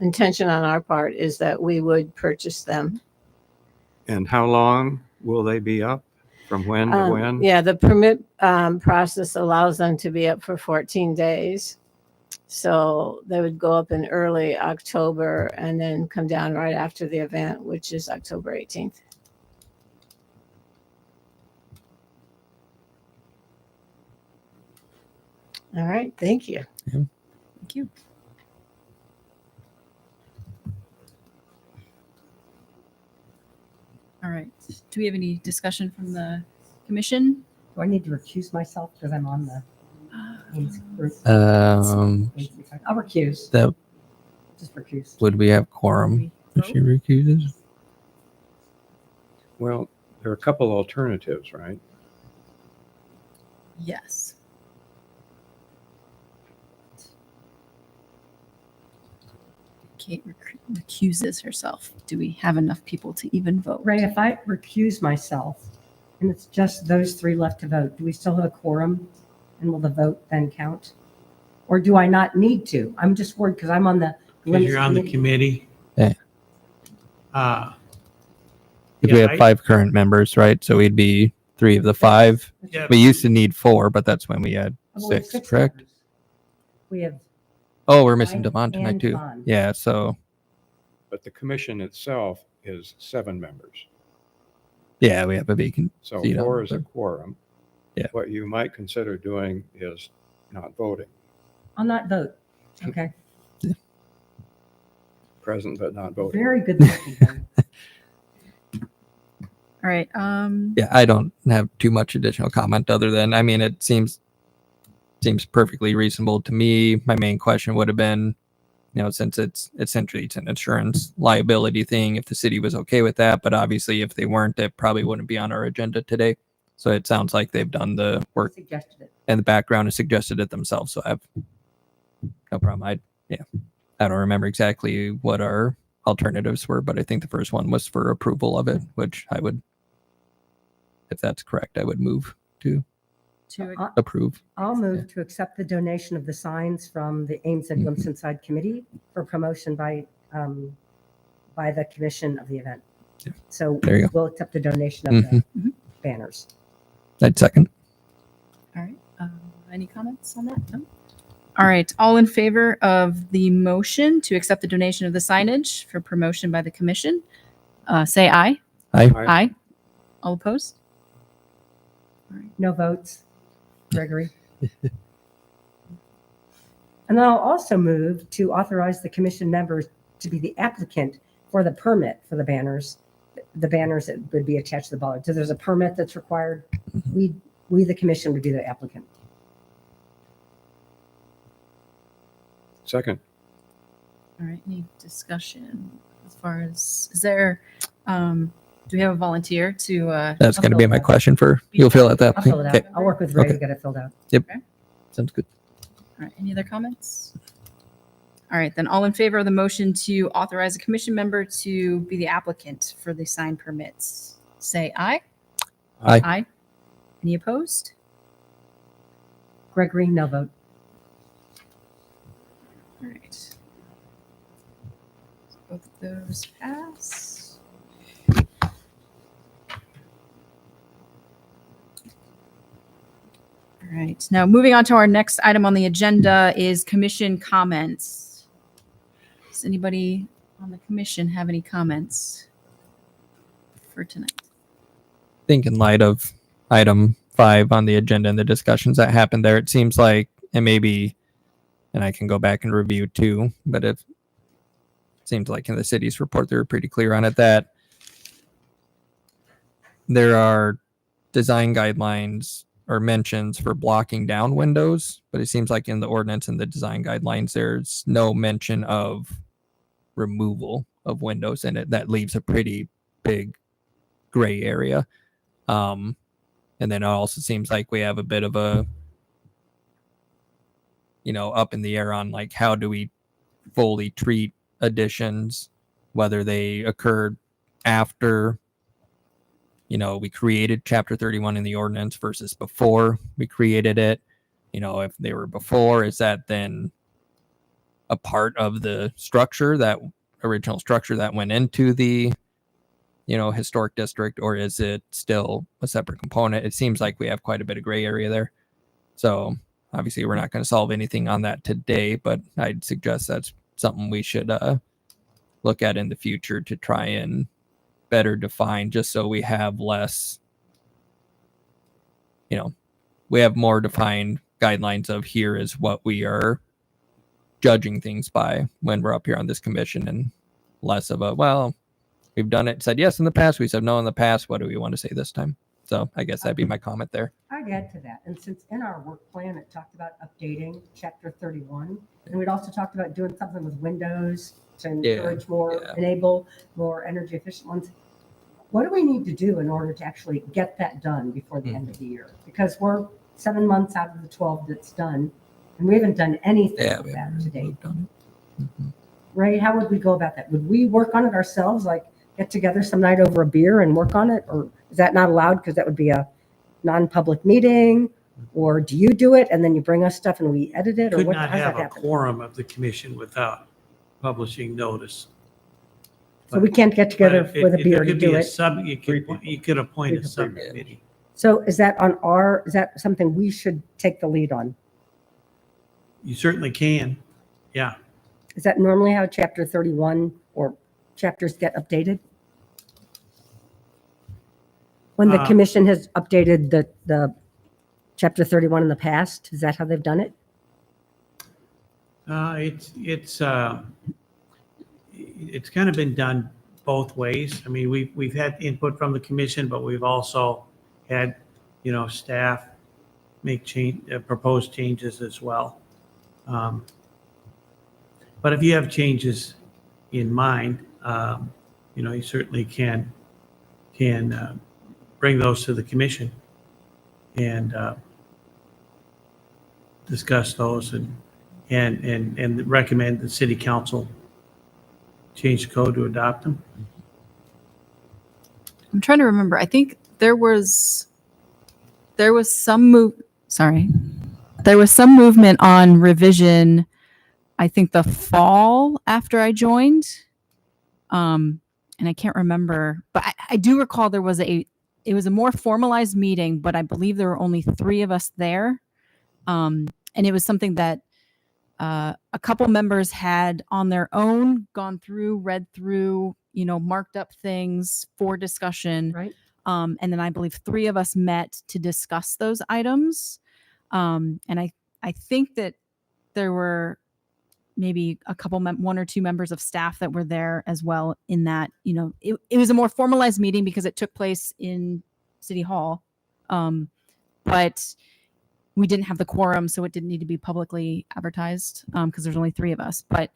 intention on our part is that we would purchase them. And how long will they be up? From when to when? Yeah, the permit process allows them to be up for 14 days. So they would go up in early October and then come down right after the event, which is October 18th. All right, thank you. Thank you. All right. Do we have any discussion from the commission? Do I need to recuse myself because I'm on the Ames group? I'll recuse. That Just recuse. would we have quorum if she recuses? Well, there are a couple alternatives, right? Yes. Kate recuses herself. Do we have enough people to even vote? Ray, if I recuse myself and it's just those 3 left to vote, do we still have a quorum? And will the vote then count? Or do I not need to? I'm just worried because I'm on the. Because you're on the committee. committee. Yeah. Yeah, We have I- 5 current members, right? So we'd be 3 of the 5. Yeah. We used to need 4, but that's when we had Oh, we have 6, 6 correct? members. We have. Oh, we're missing Mike Devon tonight and too. Devon. Yeah, so But the commission itself is 7 members. yeah, we have a vacant. So Seat on 4 is a there. quorum. Yeah. What you might consider doing is not voting, I'll not vote. Okay. present but not voting. Very good thinking. All right. Yeah, I don't have too much additional comment other than, I mean, it seems perfectly reasonable to me. My main question would have been, you know, since it's essentially it's an insurance liability thing, if the city was okay with that, but obviously if they weren't, it probably wouldn't be on our agenda today. So it sounds like they've done the work Suggested it. and the background and suggested it themselves. So I have no problem. I don't remember exactly what our alternatives were, but I think the first one was for approval of it, which I would, if that's correct, I would move to. to, approve. I'll move to accept the donation of the signs from the Ames and Glimpse Inside Committee for promotion by the commission of the event. Yeah. So There you go. we'll accept the donation of the banners. I'd second. all right. Any comments on that? No? All right. All in favor of the motion to accept the donation of the signage for promotion by the commission, say aye. Aye. Aye. All opposed? No votes, Gregory. And then I'll also move to authorize the commission members to be the applicant for the permit for the banners that would be attached to the bollard. So there's a permit that's required. We, the commission, would be the applicant. Second. All right. Any discussion as far as, is there, do we have a volunteer to, That's I'll going to be fill my it out. question for, you'll fill out that. I'll fill it out. Okay. I'll work with Ray to Okay. get it filled out. Sounds good. all right. Any other comments? All right. Then all in favor of the motion to authorize a commission member to be the applicant for the sign permits, say aye. Aye. Aye. Any opposed? Gregory, no vote. All right. Both of those pass. All right. Now, moving on to our next item on the agenda is commission comments. Does anybody on the commission have any comments for tonight? I think in light of item 5 on the agenda and the discussions that happened there, it seems like, and maybe, and I can go back and review too, but it seems like in the city's report, they were pretty clear on it that there are design guidelines or mentions for blocking down windows, but it seems like in the ordinance and the design guidelines, there's no mention of removal of windows in it. That leaves a pretty big gray area. And then it also seems like we have a bit of a, up in the air on like, how do we fully treat additions, whether they occurred after, we created chapter 31 in the ordinance versus before we created it. If they were before, is that then a part of the structure, that original structure that went into the, historic district, or is it still a separate component? It seems like we have quite a bit of gray area there. So obviously we're not going to solve anything on that today, but I'd suggest that's something we should look at in the future to try and better define, just so we have less, we have more defined guidelines of here is what we are judging things by when we're up here on this commission, and less of a, well, we've done it, said yes in the past, we said no in the past, what do we want to say this time? So I guess that'd be my comment there. I'd add to that. And since in our work plan, it talked about updating chapter 31, and we'd also talked about doing something with windows to encourage more, enable more energy efficient ones. What do we need to do in order to actually get that done before the end of the year? Because we're 7 months out of the 12 that's done, and we haven't done anything with that to date. Ray, how would we go about that? Would we work on it ourselves, like get together some night over a beer and work on it? Or is that not allowed because that would be a non-public meeting? Or do you do it and then you bring us stuff and we edit it? Or Could what, not how does have that a happen? quorum of the commission without publishing notice. So we can't get together But with a beer there to could be do a it. You could appoint a 3 people. subcommittee. So is that something we should take the lead on? You certainly can. Yeah. Is that normally how chapter 31 or chapters get updated? When the commission has updated the chapter 31 in the past, is that how they've done it? It's kind of been done both ways. I mean, we've had input from the commission, but we've also had, staff make proposed changes as well. But if you have changes in mind, you certainly can bring those to the commission and discuss those and recommend the city council change the code to adopt them. I'm trying to remember. I think there was sorry. There was some movement on revision, I think the fall after I joined. And I can't remember, but I do recall there was it was a more formalized meeting, but I believe there were only 3 of us there. And it was something that a couple members had on their own gone through, read through, marked up things for discussion. Right. And then I believe 3 of us met to discuss those items. And I think that there were maybe a couple, 1 or 2 members of staff that were there as well in that, it was a more formalized meeting because it took place in City Hall. But we didn't have the quorum, so it didn't need to be publicly advertised because there's only 3 of us. But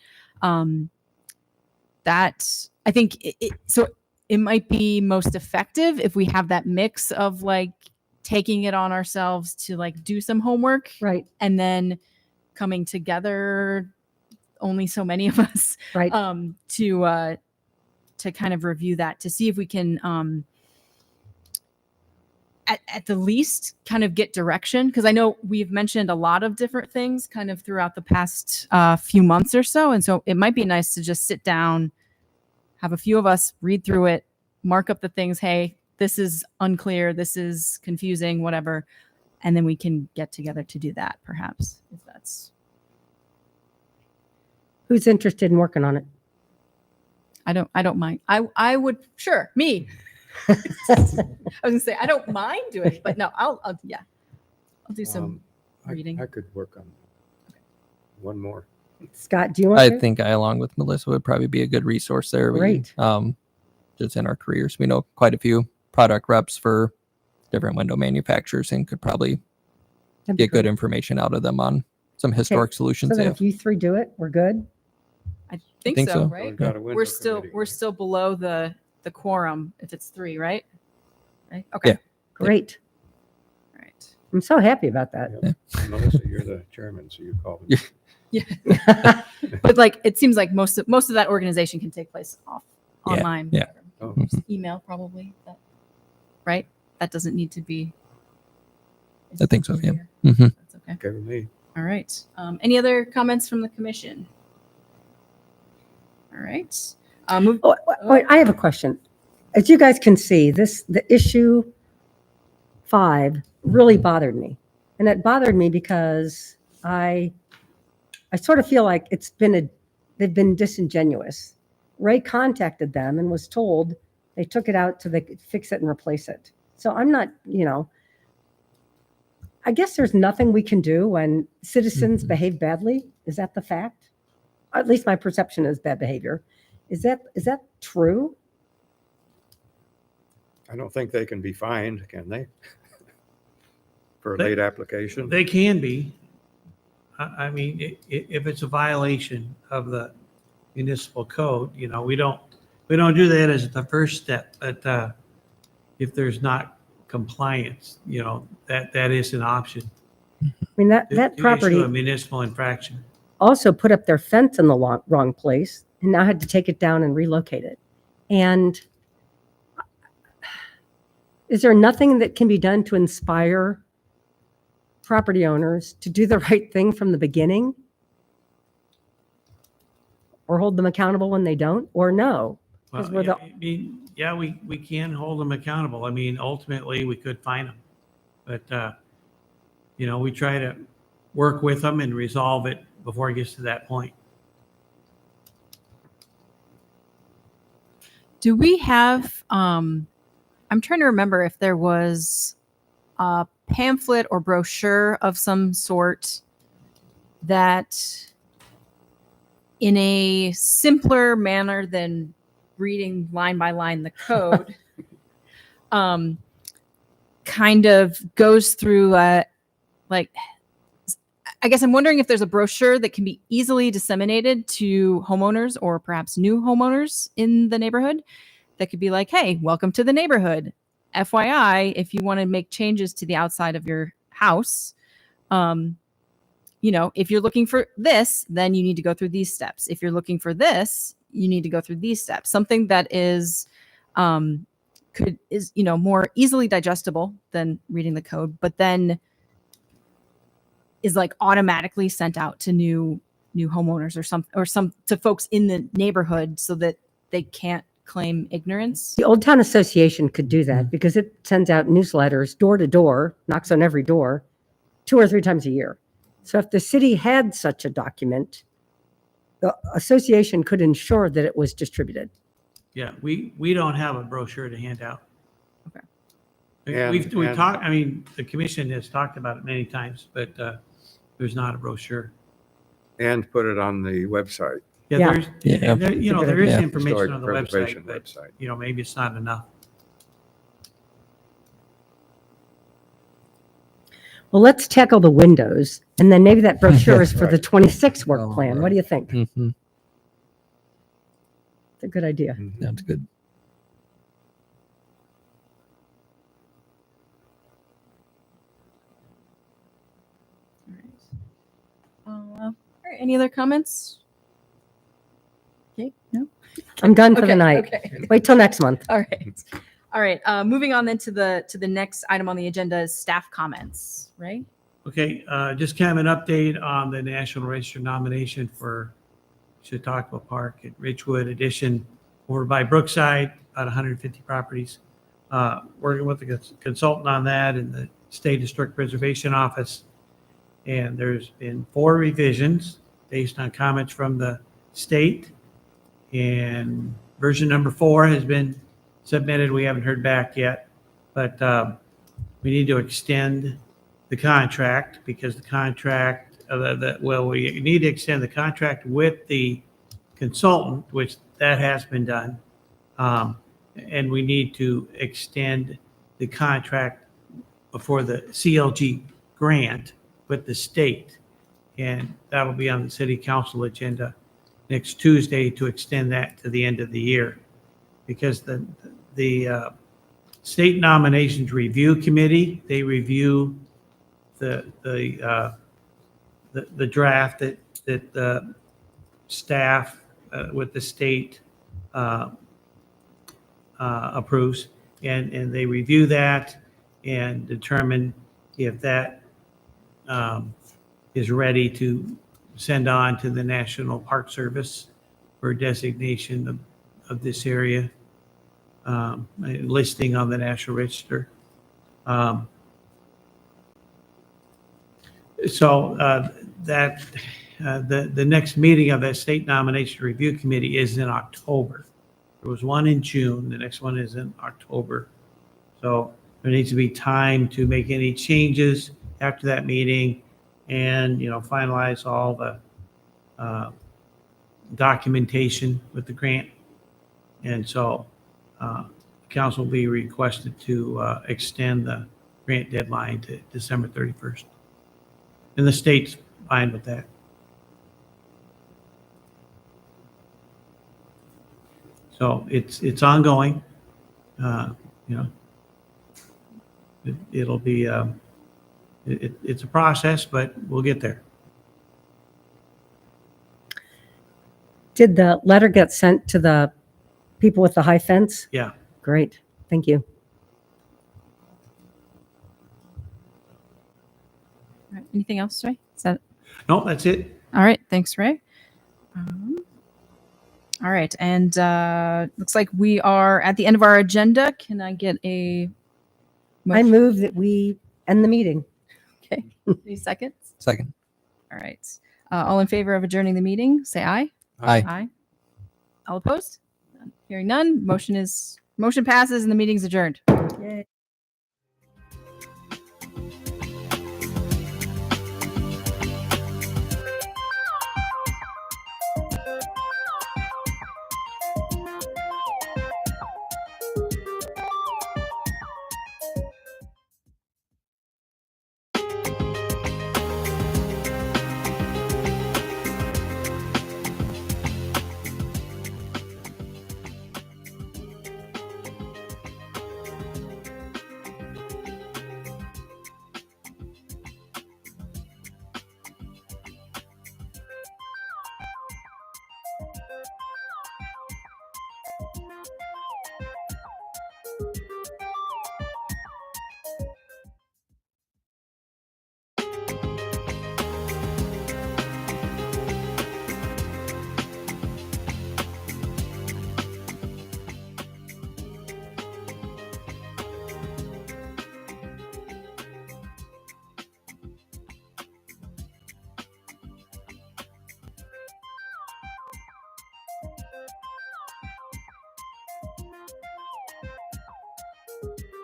that, I think, it might be most effective if we have that mix of like taking it on ourselves to like do some homework Right, and then coming together, only so many of us, right. to kind of review that to see if we can at the least kind of get direction, because I know we've mentioned a lot of different things kind of throughout the past few months or so, and so it might be nice to just sit down, have a few of us read through it, mark up the things, hey, this is unclear, this is confusing, whatever, and then we can get together to do that, perhaps, if that's. Who's interested in working on it? I don't mind. I would, sure, me. I was gonna say I don't mind doing it, but no, I'll do some reading. I could work on one more. Scott, do you want I to? think I, along with Melissa, would probably be a good resource there. Great. Just in our careers, we know quite a few product reps for different window manufacturers and could probably That'd be get good great. information out of them on some historic solutions. So they then have. if you 3 do it, we're good? I think, think so, so. right? We've got a window We're still committee. below the quorum if it's 3, right? Right. Okay. Yeah. Great. All right. I'm so happy about that. Yeah. Melissa, you're the chairman, so you call me. Yeah. But like it seems like most of that organization can take place Yeah, online. yeah. Oh, Just email probably. Right. That doesn't need to be. I think so, yeah. Here. Mhm. That's okay. okay with me. All right. Any other comments from the commission? All right. Move. Wait, I have a question. As you guys can see, the issue 5 really bothered me. And it bothered me because I sort of feel like they've been disingenuous. Ray contacted them and was told they took it out so they could fix it and replace it. So I'm not, I guess there's nothing we can do when citizens behave badly. Is that the fact? At least my perception is bad behavior. Is that true? I don't think they can be fined, can they? For a They- late application? They can be. I mean, if it's a violation of the municipal code, we don't do that as the first step. But if there's not compliance, that is an option. I mean, that to issue property a municipal infraction. also put up their fence in the wrong place and now had to take it down and relocate it. And is there nothing that can be done to inspire property owners to do the right thing from the beginning? Or hold them accountable when they don't? Or no? 'Cause Well, we're yeah, I mean, yeah, we can hold them accountable. I mean, ultimately, we could fine them. But, we try to work with them and resolve it before it gets to that point. Do we have, I'm trying to remember if there was a pamphlet or brochure of some sort that in a simpler manner than reading line by line the code kind of goes through like, I guess I'm wondering if there's a brochure that can be easily disseminated to homeowners or perhaps new homeowners in the neighborhood that could be like, hey, welcome to the neighborhood. FYI, if you want to make changes to the outside of your house, if you're looking for this, then you need to go through these steps. If you're looking for this, you need to go through these steps. Something that is more easily digestible than reading the code, but then is like automatically sent out to new homeowners or some to folks in the neighborhood so that they can't claim ignorance. The Old Town Association could do that because it sends out newsletters door to door, knocks on every door, 2 or 3 times a year. So if the city had such a document, the association could ensure that it was distributed. Yeah, we don't have a brochure to hand out. Okay. We've And- talked, I mean, the commission has talked about it many times, but there's not a brochure. And put it on the website, Yeah, Yeah. there's, Yeah. there, you know, there is Yeah. information Historic on the Preservation website, but, website. you know, maybe it's not enough. Well, let's tackle the windows, and then maybe that brochure is for the Right. 26 work Oh, plan. What right. do you think? Mm-hmm. It's a good idea. That's good. All right. Any other comments? Okay. No. I'm done for the Okay, night. Okay. Wait till next month. All right. All right. Moving on then to the next item on the agenda is staff comments, right? Okay, just kind of an update on the National Register nomination for Chautauqua Park at Ridgewood Edition over by Brookside, about 150 properties. Working with the consultant on that in the State Historic Preservation Office. And there's been 4 revisions based on comments from the state. And version number 4 has been submitted. We haven't heard back yet, but we need to extend the contract because the contract, we need to extend the contract with the consultant, which that has been done. And we need to extend the contract for the CLG grant with the state. And that'll be on the city council agenda next Tuesday to extend that to the end of the year. Because the state nominations review committee, they review the draft that the staff with the state approves, and they review that and determine if that is ready to send on to the National Park Service for designation of this area, listing on the National Register. So the next meeting of that state nomination review committee is in October. There was one in June, the next one is in October. So there needs to be time to make any changes after that meeting and, you know, finalize all the documentation with the grant. And so council will be requested to extend the grant deadline to December 31st. And the state's fine with that. So it's ongoing. You know, it'll be it's a process, but we'll get there. Did the letter get sent to the people with the high fence? Yeah. Great. Thank you. All right. Anything else, Ray? Is that No, that's it. all right? Thanks, Ray. All right, and looks like we are at the end of our agenda. Can I get a I motion? move that we end the meeting. Okay, any seconds? Second. All right. All in favor of adjourning the meeting, say aye. Aye. Aye. All opposed? None. Hearing none. Motion passes and the meeting's adjourned. Yay.